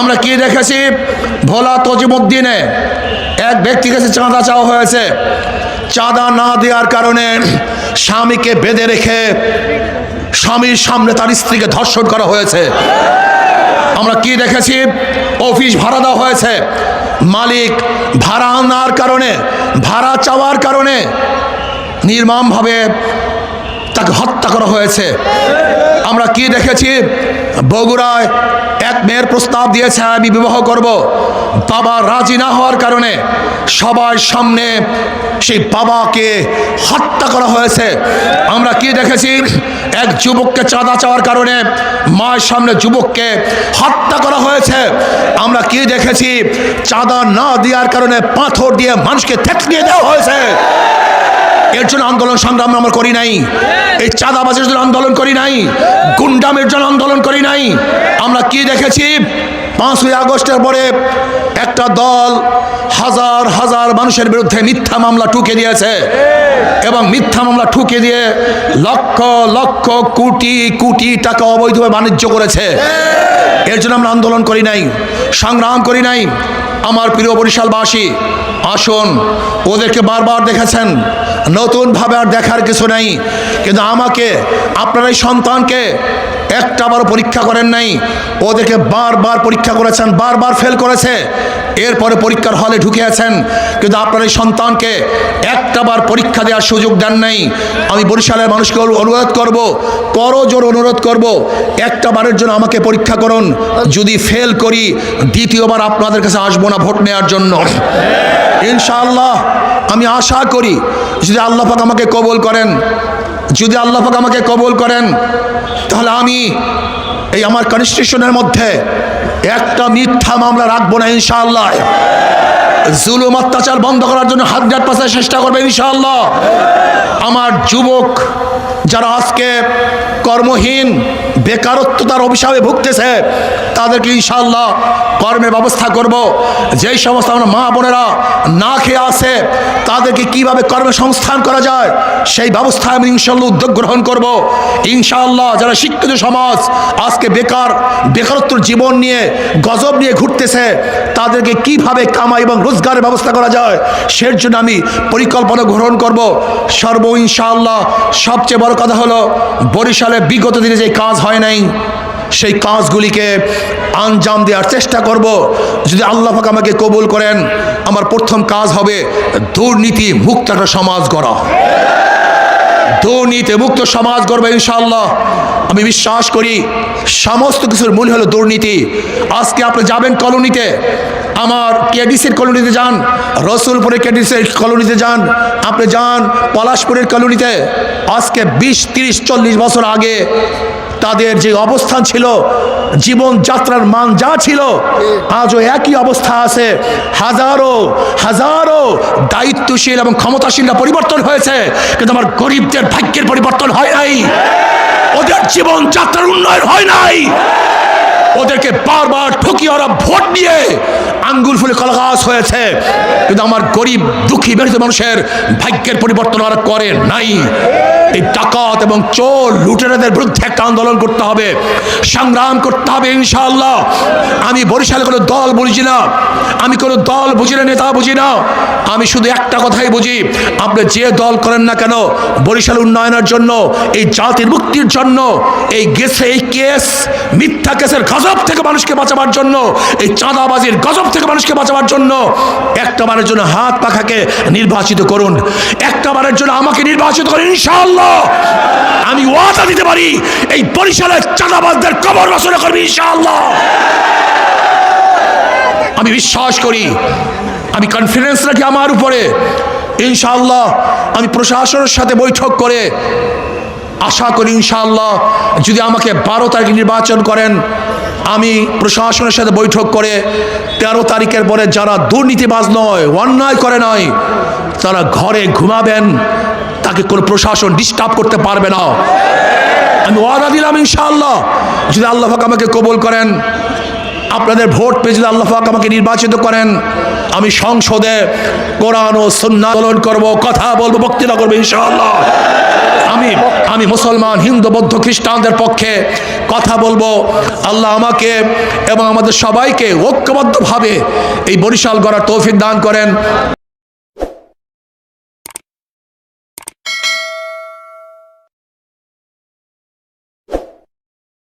আমরা কি দেখেছি, ভোলা তজিমুদ্দিনে এক ব্যক্তির কাছে চাঁদা চাওয়া হয়েছে। চাঁদা না দেওয়ার কারণে স্বামীকে বেঁধে রেখে স্বামীর সামনে তার স্ত্রীকে ধর্ষণ করা হয়েছে। আমরা কি দেখেছি, অফিস ভাড়া দেওয়া হয়েছে, মালিক ভাড়া আনার কারণে, ভাড়া চাওয়ার কারণে নির্মমভাবে তাকে হত্যা করা হয়েছে। আমরা কি দেখেছি, বগুড়ায় এক মেয়ের প্রস্তাব দিয়েছে আমি বিবাহ করব, বাবা রাজি না হওয়ার কারণে সবার সামনে সেই বাবাকে হত্যা করা হয়েছে। আমরা কি দেখেছি, এক যুবককে চাঁদা চাওয়ার কারণে মায়ের সামনে যুবককে হত্যা করা হয়েছে। আমরা কি দেখেছি, চাঁদা না দেওয়ার কারণে পাথর দিয়ে মানুষকে থেতলিয়ে দেওয়া হয়েছে। এর জন্য আন্দোলন সংগ্রাম আমরা করি নাই, এই চাঁদাবাজের জন্য আন্দোলন করি নাই, গুন্ডামের জন্য আন্দোলন করি নাই। আমরা কি দেখেছি, 5ই আগস্টের পরে একটা দল হাজার হাজার মানুষের বিরুদ্ধে মিথ্যা মামলা ঠুকে দিয়েছে এবং মিথ্যা মামলা ঠুকে দিয়ে লক্ষ লক্ষ কোটি কোটি টাকা অবৈধভাবে বাণিজ্য করেছে। এর জন্য আমরা আন্দোলন করি নাই, সংগ্রাম করি নাই। আমার প্রিয় বরিশালবাসী, আসুন, ওদেরকে বারবার দেখেছেন, নতুনভাবে আর দেখার কিছু নাই। কিন্তু আমাকে, আপনার এই সন্তানকে একটাবারও পরীক্ষা করেন নাই, ওদেরকে বারবার পরীক্ষা করেছেন, বারবার ফেল করেছে, এরপরে পরীক্ষার হলে ঢুকিয়েছেন, কিন্তু আপনার এই সন্তানকে একটাবার পরীক্ষা দেওয়ার সুযোগ দেন নাই। আমি বরিশালের মানুষকে অনুরোধ করব, করজোর অনুরোধ করব, একটাবারের জন্য আমাকে পরীক্ষা করুন। যদি ফেল করি, দ্বিতীয়বার আপনাদের কাছে আসবো না ভোট নেওয়ার জন্য। ইনশাআল্লাহ আমি আশা করি, যদি আল্লাহ পাক আমাকে কবুল করেন, যদি আল্লাহ পাক আমাকে কবুল করেন, তাহলে আমি এই আমার কনস্টিটিউশনের মধ্যে একটা মিথ্যা মামলা রাখবো না ইনশাআল্লাহ। জুলুম অত্যাচার বন্ধ করার জন্য 100% চেষ্টা করবে ইনশাআল্লাহ। আমার যুবক যারা আজকে কর্মহীন, বেকারত্বতার অভিশাপে ভুগতেছে, তাদেরকে ইনশাআল্লাহ কর্মের ব্যবস্থা করব। যেই সমস্ত আমরা মা বোনেরা না খেয়ে আছে, তাদেরকে কিভাবে কর্মসংস্থান করা যায় সেই ব্যবস্থায় আমি ইনশাআল্লাহ উদ্যোগ গ্রহণ করব ইনশাআল্লাহ। যারা শিক্ষিত সমাজ আজকে বেকারত্বর জীবন নিয়ে গজব নিয়ে ঘুরতেছে, তাদেরকে কিভাবে কামাই এবং রোজগারের ব্যবস্থা করা যায় সের জন্য আমি পরিকল্পনা গ্রহণ করব ইনশাআল্লাহ। সবচেয়ে বড় কথা হলো, বরিশালে বিগত দিনে যে কাজ হয় নাই, সেই কাজগুলিকে আঞ্জাম দেওয়ার চেষ্টা করব। যদি আল্লাহ পাক আমাকে কবুল করেন, আমার প্রথম কাজ হবে দুর্নীতি মুক্ত একটা সমাজ গড়া, দুর্নীতি মুক্ত সমাজ গড়বে ইনশাআল্লাহ। আমি বিশ্বাস করি সমস্ত কিছুর মূল হলো দুর্নীতি। আজকে আপনি যাবেন কলোনিতে, আমার কেডিসির কলোনিতে যান, রসুলপুরের কেডিসির কলোনিতে যান, আপনি যান পলাশপুরের কলোনিতে, আজকে 20, 30, 40 বছর আগে তাদের যে অবস্থান ছিল, জীবনযাত্রার মান যা ছিল, আজও একই অবস্থা আছে। হাজারো হাজারো দায়িত্বশীল এবং ক্ষমতাশীলরা পরিবর্তন হয়েছে, কিন্তু আমার গরিবদের ভাগ্যের পরিবর্তন হয় নাই, ওদের জীবনযাত্রার উন্নয়ন হয় নাই। ওদেরকে বারবার ঠকিয়ে ওরা ভোট নিয়ে আঙ্গুল ফুলে কলগাছ হয়েছে, কিন্তু আমার গরিব দুঃখী মেহনত মানুষের ভাগ্যের পরিবর্তন ওরা করে নাই। এই ডাকাত এবং চোর লুটেরাদের বিরুদ্ধে একটা আন্দোলন করতে হবে, সংগ্রাম করতে হবে ইনশাআল্লাহ। আমি বরিশালে কোনো দল বুঝি না, আমি কোনো দল বুঝি না, নেতা বুঝি না, আমি শুধু একটা কথাই বুঝি, আপনি যে দল করেন না কেন, বরিশাল উন্নয়নের জন্য, এই জাতির মুক্তির জন্য, এই কেস মিথ্যা কেসের গজব থেকে মানুষকে বাঁচাবার জন্য, এই চাঁদাবাজির গজব থেকে মানুষকে বাঁচাবার জন্য একটাবারের জন্য হাত পাখাকে নির্বাচিত করুন, একটাবারের জন্য আমাকে নির্বাচিত করুন ইনশাআল্লাহ। আমি ওয়াদা দিতে পারি, এই বরিশালের চাঁদাবাজদের কবর রচনা করবে ইনশাআল্লাহ। আমি বিশ্বাস করি, আমি কনফিডেন্স রাখি আমার উপরে ইনশাআল্লাহ। আমি প্রশাসনের সাথে বৈঠক করে আশা করি ইনশাআল্লাহ, যদি আমাকে 12 তারিখে নির্বাচন করেন, আমি প্রশাসনের সাথে বৈঠক করে 13 তারিখের পরে যারা দুর্নীতিবাজ নয়, অন্যায় করে নয়, তারা ঘরে ঘুমাবেন, তাকে কোনো প্রশাসন ডিস্টার্ব করতে পারবে না। আমি ওয়াদা দিলাম ইনশাআল্লাহ, যদি আল্লাহ পাক আমাকে কবুল করেন, আপনাদের ভোট পেয়ে যদি আল্লাহ পাক আমাকে নির্বাচিত করেন, আমি সংসদে কোরআন ও সুন্নাহ আন্দোলন করব, কথা বলবো, বক্তৃতা করবো ইনশাআল্লাহ। আমি মুসলমান, হিন্দু, বৌদ্ধ, খ্রিস্টানদের পক্ষে কথা বলবো। আল্লাহ আমাকে এবং আমাদের সবাইকে ঐক্যবদ্ধভাবে এই বরিশাল গড়ার তৌফিক দান করেন।